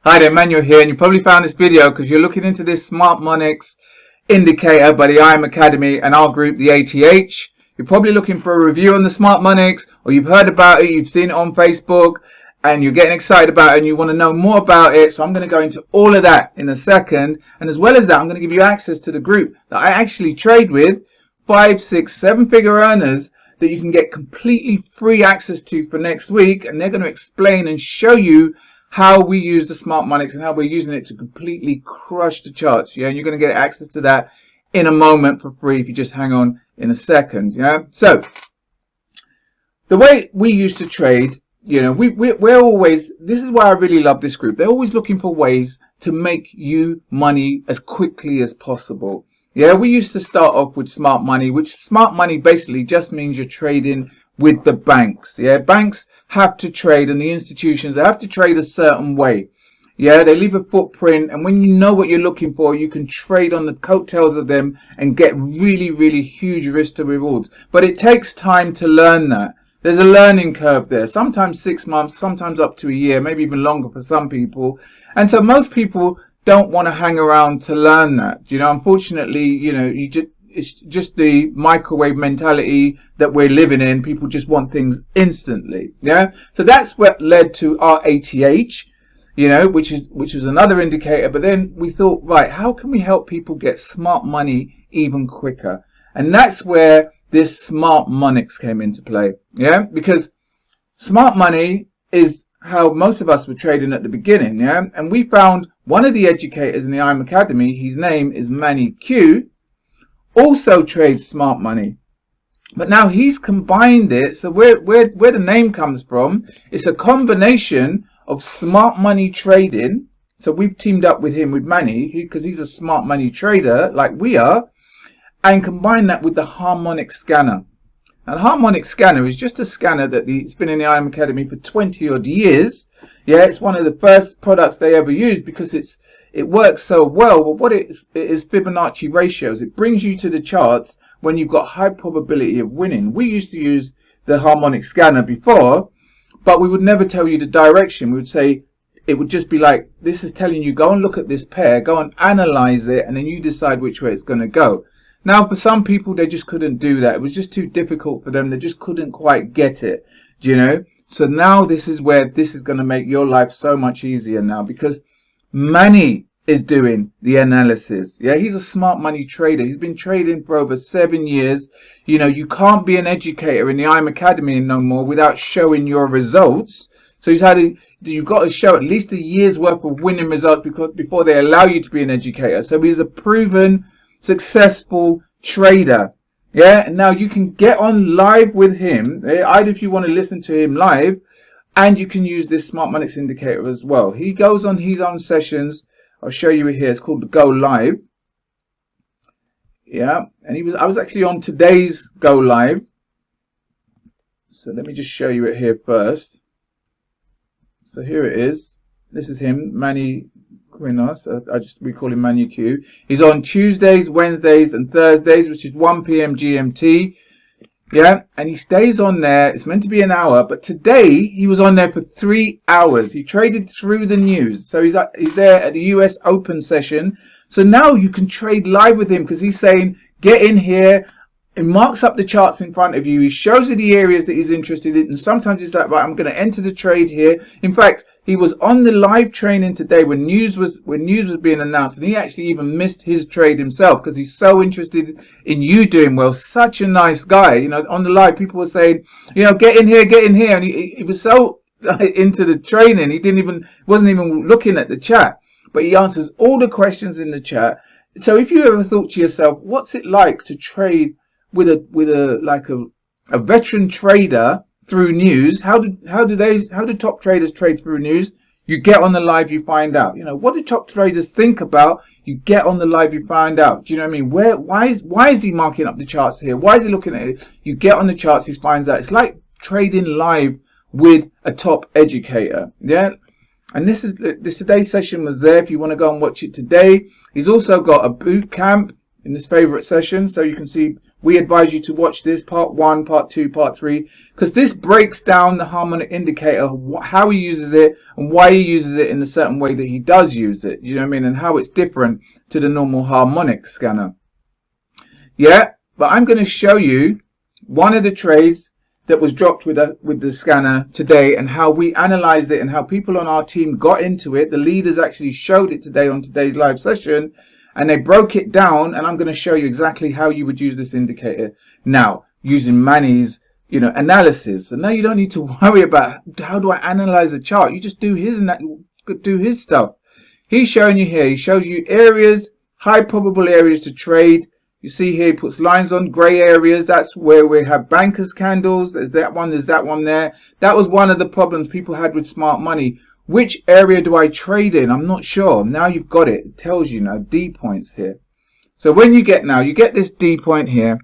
Hi there, Manuel here, and you probably found this video because you're looking into this Smartmonics indicator by the IM Academy and our group, the ATH. You're probably looking for a review on the Smartmonics, or you've heard about it, you've seen it on Facebook, and you're getting excited about it and you want to know more about it. So I'm going to go into all of that in a second. And as well as that, I'm going to give you access to the group that I actually trade with, 5, 6, 7-figure earners that you can get completely free access to for next week. And they're going to explain and show you how we use the Smartmonics and how we're using it to completely crush the charts. Yeah, and you're going to get access to that in a moment for free if you just hang on in a second. Yeah, so the way we used to trade, you know, we're always, this is why I really love this group. They're always looking for ways to make you money as quickly as possible. Yeah, we used to start off with smart money, which smart money basically just means you're trading with the banks. Yeah, banks have to trade, and the institutions, they have to trade a certain way. Yeah, they leave a footprint, and when you know what you're looking for, you can trade on the coattails of them and get really huge risk to rewards. But it takes time to learn that. There's a learning curve there, sometimes 6 months, sometimes up to a year, maybe even longer for some people. And so most people don't want to hang around to learn that. You know, unfortunately, you know, it's just the microwave mentality that we're living in. People just want things instantly. Yeah, so that's what led to our ATH, you know, which was another indicator. But then we thought, right, how can we help people get smart money even quicker? And that's where this Smartmonics came into play. Yeah, because smart money is how most of us were trading at the beginning. Yeah, and we found one of the educators in the IM Academy, his name is Manny Q, also trades smart money, but now he's combined it. So where the name comes from, it's a combination of smart money trading. So we've teamed up with him, with Manny, because he's a smart money trader like we are, and combine that with the harmonic scanner. And the harmonic scanner is just a scanner that it's been in the IM Academy for 20 odd years. Yeah, it's one of the first products they ever used because it works so well. But what it is Fibonacci ratios. It brings you to the charts when you've got high probability of winning. We used to use the harmonic scanner before, but we would never tell you the direction. We would say, it would just be like, this is telling you, go and look at this pair, go and analyze it, and then you decide which way it's going to go. Now, for some people, they just couldn't do that. It was just too difficult for them. They just couldn't quite get it, do you know? So now this is where this is going to make your life so much easier now, because Manny is doing the analysis. Yeah, he's a smart money trader. He's been trading for over 7 years. You know, you can't be an educator in the IM Academy no more without showing your results. So you've got to show at least a year's worth of winning results before they allow you to be an educator. So he's a proven successful trader. Yeah, and now you can get on live with him, either if you want to listen to him live, and you can use this Smartmonics indicator as well. He goes on his own sessions. I'll show you it here. It's called the Go Live. Yeah, and I was actually on today's Go Live. So let me just show you it here first. So here it is. This is him, Manny. We call him Manu Q. He's on Tuesdays, Wednesdays and Thursdays, which is 1 p.m. GMT. Yeah, and he stays on there. It's meant to be an hour, but today he was on there for 3 hours. He traded through the news. So he's there at the US Open session. So now you can trade live with him because he's saying, get in here. He marks up the charts in front of you. He shows you the areas that he's interested in. And sometimes he's like, right, I'm going to enter the trade here. In fact, he was on the live training today when news was being announced, and he actually even missed his trade himself because he's so interested in you doing well. Such a nice guy. You know, on the live, people were saying, you know, get in here. And he was so into the training, wasn't even looking at the chat. But he answers all the questions in the chat. So if you ever thought to yourself, what's it like to trade with a veteran trader through news? How do top traders trade through news? You get on the live, you find out. You know, what do top traders think about? You get on the live, you find out. Do you know what I mean? Why is he marking up the charts here? Why is he looking at it? You get on the charts, he finds out. It's like trading live with a top educator. Yeah. And this today's session was there if you want to go and watch it today. He's also got a boot camp in this favorite session, so you can see we advise you to watch this part 1, part 2, part 3, because this breaks down the harmonic indicator, how he uses it and why he uses it in a certain way that he does use it. You know what I mean? And how it's different to the normal harmonic scanner. Yeah, but I'm going to show you one of the trades that was dropped with the scanner today, and how we analyzed it and how people on our team got into it. The leaders actually showed it today on today's live session, and they broke it down, and I'm going to show you exactly how you would use this indicator now using Manny's analysis. And now you don't need to worry about how do I analyze a chart. You just do his stuff. He's showing you here. He shows you areas, high probable areas to trade. You see here, he puts lines on gray areas. That's where we have bankers candles. There's that one there. That was one of the problems people had with smart money. Which area do I trade in? I'm not sure. Now you've got it. It tells you now D points here. So when you get this D point here.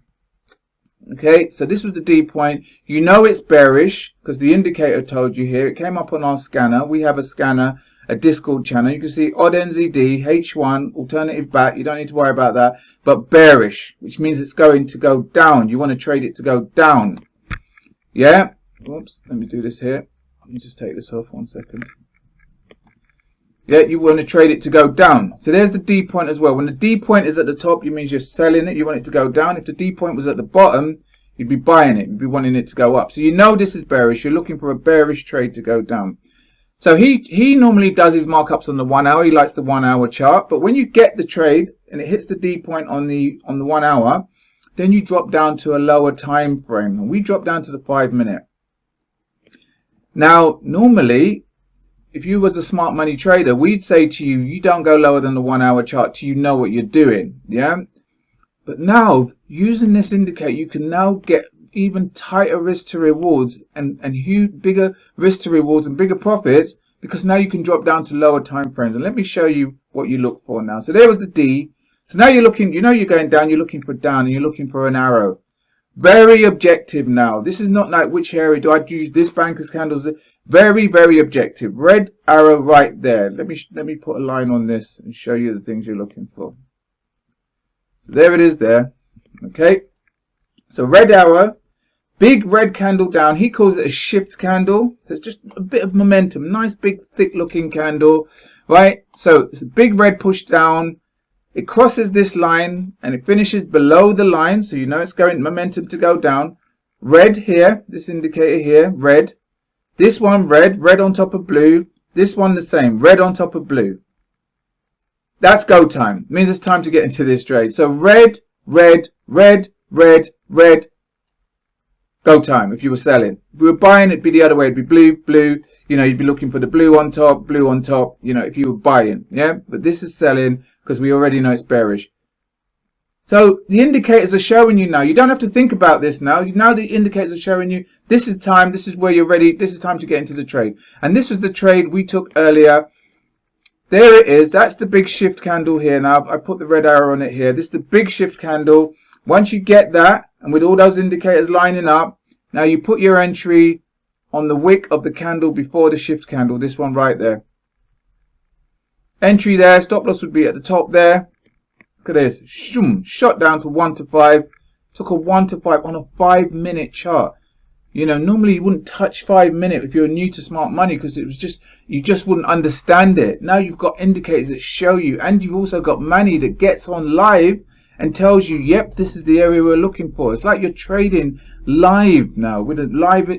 Okay, so this was the D point. You know it's bearish because the indicator told you here. It came up on our scanner. We have a scanner, a Discord channel. You can see odd NZD, H1, alternative back. You don't need to worry about that. But bearish, which means it's going to go down. You want to trade it to go down. Yeah? Oops, let me do this here. Let me just take this off 1 second. Yeah, you want to trade it to go down. So there's the D point as well. When the D point is at the top, it means you're selling it. You want it to go down. If the D point was at the bottom, you'd be buying it. You'd be wanting it to go up. So you know this is bearish. You're looking for a bearish trade to go down. So he normally does his markups on the 1 hour. He likes the 1 hour chart. But when you get the trade and it hits the D point on the 1 hour, then you drop down to a lower time frame. And we drop down to the 5 minute. Now, normally, if you was a smart money trader, we'd say to you, you don't go lower than the 1 hour chart till you know what you're doing. Yeah. But now, using this indicator, you can now get even tighter risk to rewards and huge, bigger risk to rewards and bigger profits, because now you can drop down to lower time frames. And let me show you what you look for now. So there was the D. So now you're looking, you know you're going down, you're looking for down, and you're looking for an arrow. Very objective now. This is not like which area do I use this banker's candles. Very, very objective. Red arrow right there. Let me put a line on this and show you the things you're looking for. So there it is there. Okay. So red arrow, big red candle down. He calls it a shift candle. There's just a bit of momentum. Nice big thick looking candle. Right. So it's a big red push down. It crosses this line and it finishes below the line. So you know it's going momentum to go down. Red here. This indicator here. Red. This one red. Red on top of blue. This one the same. Red on top of blue. That's go time. It means it's time to get into this trade. So red, red, red, red, red. Go time if you were selling. If we were buying, it'd be the other way. It'd be blue, blue. You know, you'd be looking for the blue on top, you know, if you were buying. Yeah. But this is selling because we already know it's bearish. So the indicators are showing you now. You don't have to think about this now. Now the indicators are showing you this is time. This is where you're ready. This is time to get into the trade. And this was the trade we took earlier. There it is. That's the big shift candle here. Now I put the red arrow on it here. This is the big shift candle. Once you get that, and with all those indicators lining up, now you put your entry on the wick of the candle before the shift candle. This one right there. Entry there. Stop loss would be at the top there. Look at this. Shoom, shot down to 1 to 5. Took a 1 to 5 on a 5 minute chart. You know, normally you wouldn't touch 5 minute if you're new to smart money, because it was just, you just wouldn't understand it. Now you've got indicators that show you, and you've also got money that gets on live and tells you, yep, this is the area we're looking for. It's like you're trading live now with a live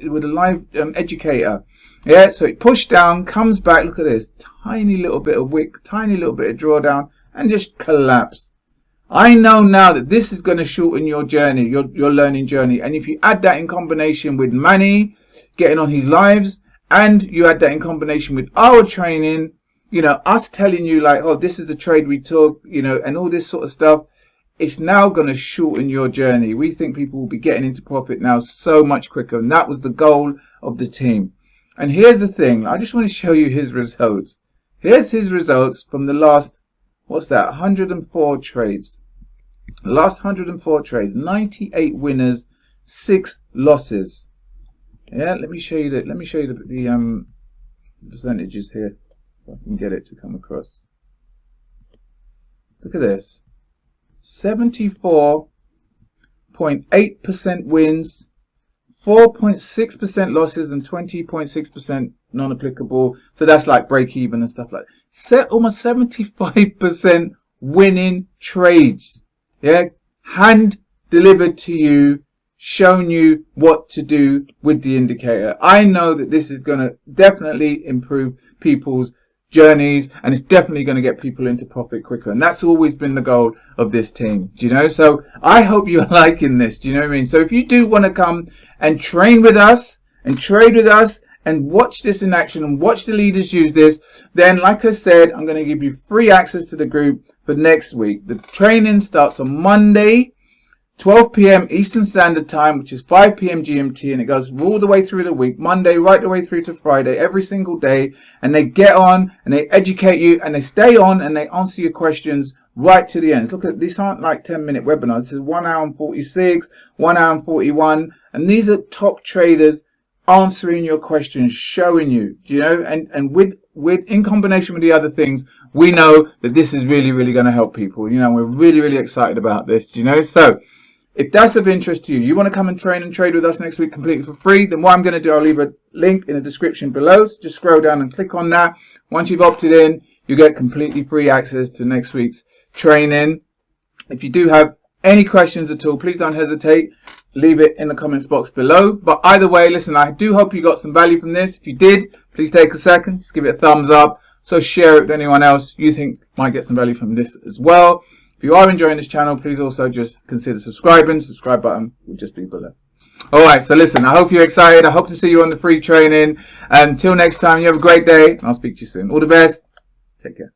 educator. Yeah, so it pushed down, comes back. Look at this, tiny little bit of wick, tiny little bit of drawdown, and just collapsed. I know now that this is going to shorten your journey, your learning journey. And if you add that in combination with Manny getting on his lives, and you add that in combination with our training, you know, us telling you like, oh, this is the trade we took, you know, and all this sort of stuff, it's now going to shorten your journey. We think people will be getting into profit now so much quicker. And that was the goal of the team. And here's the thing. I just want to show you his results. Here's his results from the last, what's that, 104 trades. The last 104 trades, 98 winners, 6 losses. Yeah, let me show you the percentages here, if I can get it to come across. Look at this. 74.6% 0.8% wins, 4.6% losses, and 20.6% non-applicable. So that's like break even and stuff like that. Almost 75% winning trades. Yeah, hand delivered to you, showing you what to do with the indicator. I know that this is going to definitely improve people's journeys, and it's definitely going to get people into profit quicker, and that's always been the goal of this team. Do you know? So I hope you're liking this. Do you know what I mean? So if you do want to come and train with us and trade with us and watch this in action and watch the leaders use this, then like I said, I'm going to give you free access to the group for next week. The training starts on Monday, 12 p.m. Eastern Standard Time, which is 5 p.m. GMT, and it goes all the way through the week, Monday right the way through to Friday, every single day. And they get on and they educate you and they stay on and they answer your questions right to the end. Look at these, aren't like 10-minute webinars. This is 1 hour and 46, 1 hour and 41, and these are top traders answering your questions, showing you, you know, and with in combination with the other things, we know that this is really, really going to help people. You know, we're really, really excited about this, you know. So if that's of interest to you, you want to come and train and trade with us next week completely for free, then what I'm going to do, I'll leave a link in the description below. So just scroll down and click on that. Once you've opted in, you get completely free access to next week's training. If you do have any questions at all, please don't hesitate. Leave it in the comments box below. But either way, listen, I do hope you got some value from this. If you did, please take a second, just give it a thumbs up. So share it with anyone else you think might get some value from this as well. If you are enjoying this channel, please also just consider subscribing. Subscribe button will just be below. All right, so listen, I hope you're excited. I hope to see you on the free training. Until next time, you have a great day. I'll speak to you soon. All the best. Take care.